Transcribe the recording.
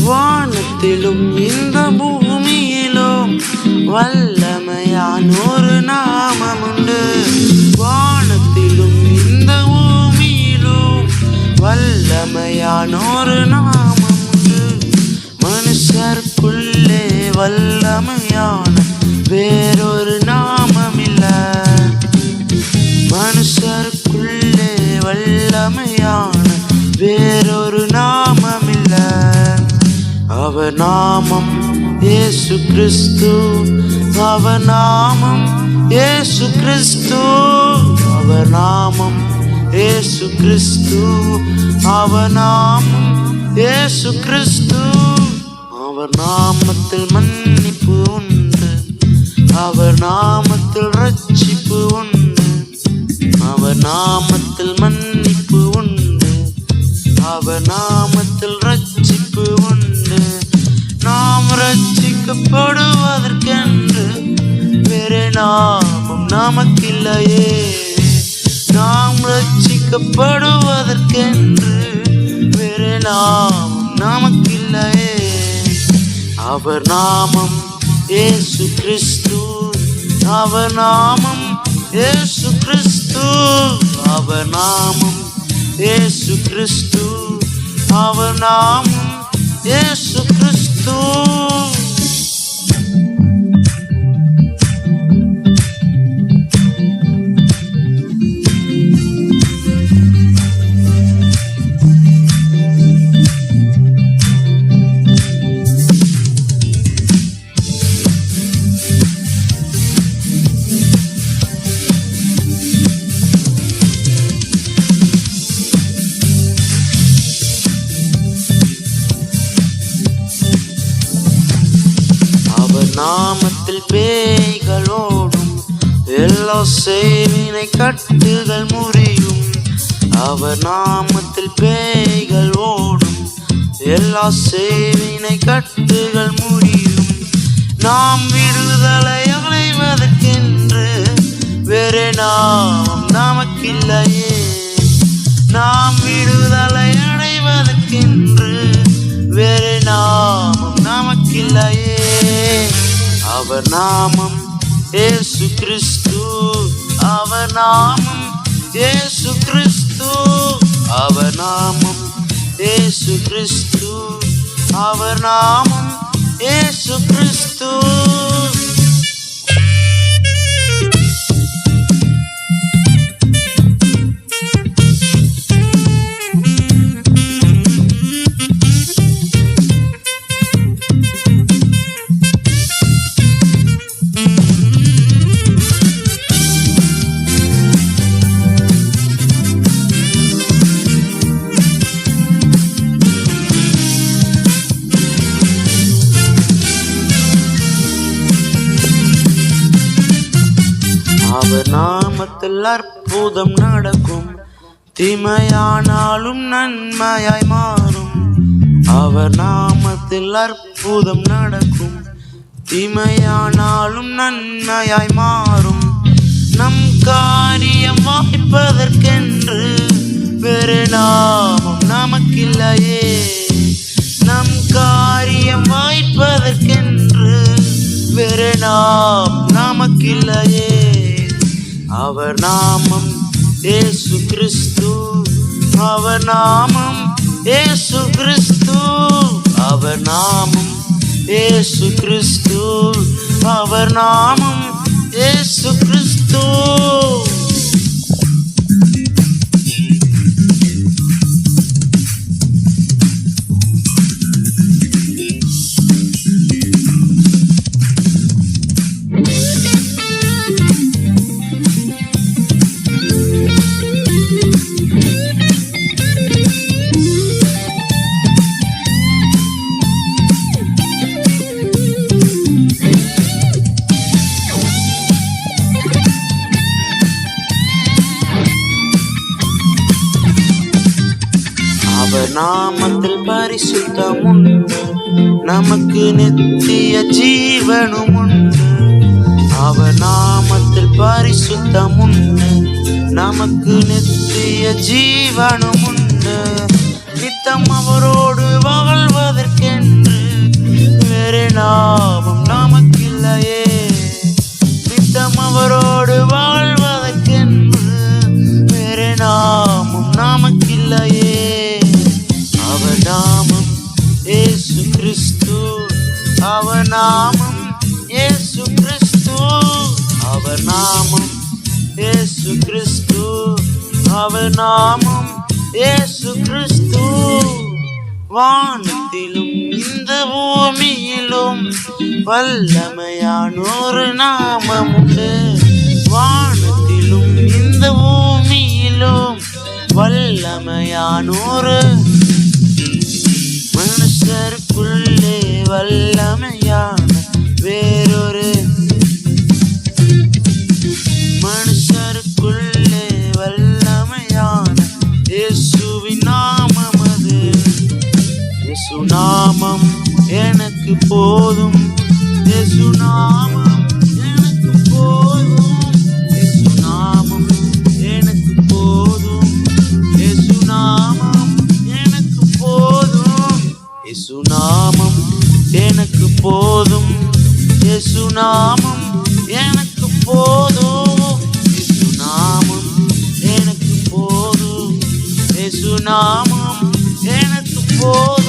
வானத்திலும் இந்த பூமியிலும் வல்லமையான ஒரு நாமம் உண்டு. வானத்திலும் இந்த பூமியிலும் வல்லமையான ஒரு நாமம் உண்டு. மனுஷருக்குள்ளே வல்லமையான வேறொரு நாமம் இல்ல. மனுஷருக்குள்ளே வல்லமையான வேறொரு நாமம் இல்ல. அவர் நாமம் இயேசு கிறிஸ்து. அவர் நாமம் இயேசு கிறிஸ்து. அவர் நாமம் இயேசு கிறிஸ்து. அவர் நாமம் இயேசு கிறிஸ்து. அவர் நாமத்தில் மன்னிப்பு உண்டு. அவர் நாமத்தில் ரட்சிப்பு உண்டு. அவர் நாமத்தில் மன்னிப்பு உண்டு. அவர் நாமத்தில் ரட்சிப்பு உண்டு. நாம் ரட்சிக்கப்படுவதற்கென்று வேறு நாமம் நமக்கில்லையே. நாம் ரட்சிக்கப்படுவதற்கென்று வேறு நாமம் நமக்கில்லையே. அவர் நாமம் இயேசு கிறிஸ்து. அவர் நாமம் இயேசு கிறிஸ்து. அவர் நாமம் இயேசு கிறிஸ்து. அவர் நாமம் இயேசு கிறிஸ்து. நாமத்தில் பேய்கள் ஓடும். எல்லா செய்வினை கட்டுகள் முறியும். அவர் நாமத்தில் பேய்கள் ஓடும். எல்லா செய்வினை கட்டுகள் முறியும். நாம் விடுதலை அடைவதற்கென்று வேறு நாமம் நமக்கில்லையே. நாம் விடுதலை அடைவதற்கென்று வேறு நாமம் நமக்கில்லையே. அவர் நாமம் இயேசு கிறிஸ்து. அவர் நாமம் இயேசு கிறிஸ்து. அவர் நாமம் இயேசு கிறிஸ்து. அவர் நாமம் இயேசு கிறிஸ்து. அவர் நாமத்தில் அற்புதம் நடக்கும். தீமையானாலும் நன்மையாய் மாறும். அவர் நாமத்தில் அற்புதம் நடக்கும். தீமையானாலும் நன்மையாய் மாறும். நம் காரியம் வாய்ப்பதற்கென்று வேறு நாமம் நமக்கில்லையே. நம் காரியம் வாய்ப்பதற்கென்று வேறு நாமம் நமக்கில்லையே. அவர் நாமம் இயேசு கிறிஸ்து. அவர் நாமம் இயேசு கிறிஸ்து. அவர் நாமம் இயேசு கிறிஸ்து. அவர் நாமம் இயேசு கிறிஸ்து. அவர் நாமத்தில் பரிசுத்தம் உண்டு. நமக்கு நித்திய ஜீவனும் உண்டு. அவர் நாமத்தில் பரிசுத்தம் உண்டு. நமக்கு நித்திய ஜீவனும் உண்டு. நித்தம் அவரோடு வாழ்வதற்கென்று நாமம் நமக்கில்லையே. நித்தம் அவரோடு வாழ்வதற்கென்று வேறு நாமம் நமக்கில்லையே. அவர் நாமம் இயேசு கிறிஸ்து, அவர் நாமம் இயேசு கிறிஸ்து, அவர் நாமம் இயேசு கிறிஸ்து, அவர் நாமம் இயேசு கிறிஸ்து. வானத்திலும் இந்த பூமியிலும் வல்லமையானோரு நாமம் உண்டு. வானத்திலும் இந்த பூமியிலும் வல்லமையானோரு, மனுஷருக்குள்ளே வல்லமையான வேறொரு, மனுஷருக்குள்ளே வல்லமையான இயேசுவின் நாமம் அது. இயேசு நாமம் எனக்கு போதும், இயேசு நாமம் எனக்கு போதும், இயேசு நாமம் எனக்கு போதும், இயேசு நாமம் எனக்கு போதும், இயேசு நாமம் எனக்கு போதும், இயேசு நாமம் எனக்கு போதும், இயேசு நாமம் எனக்கு போதும், இயேசு நாமம் எனக்கு போதும்.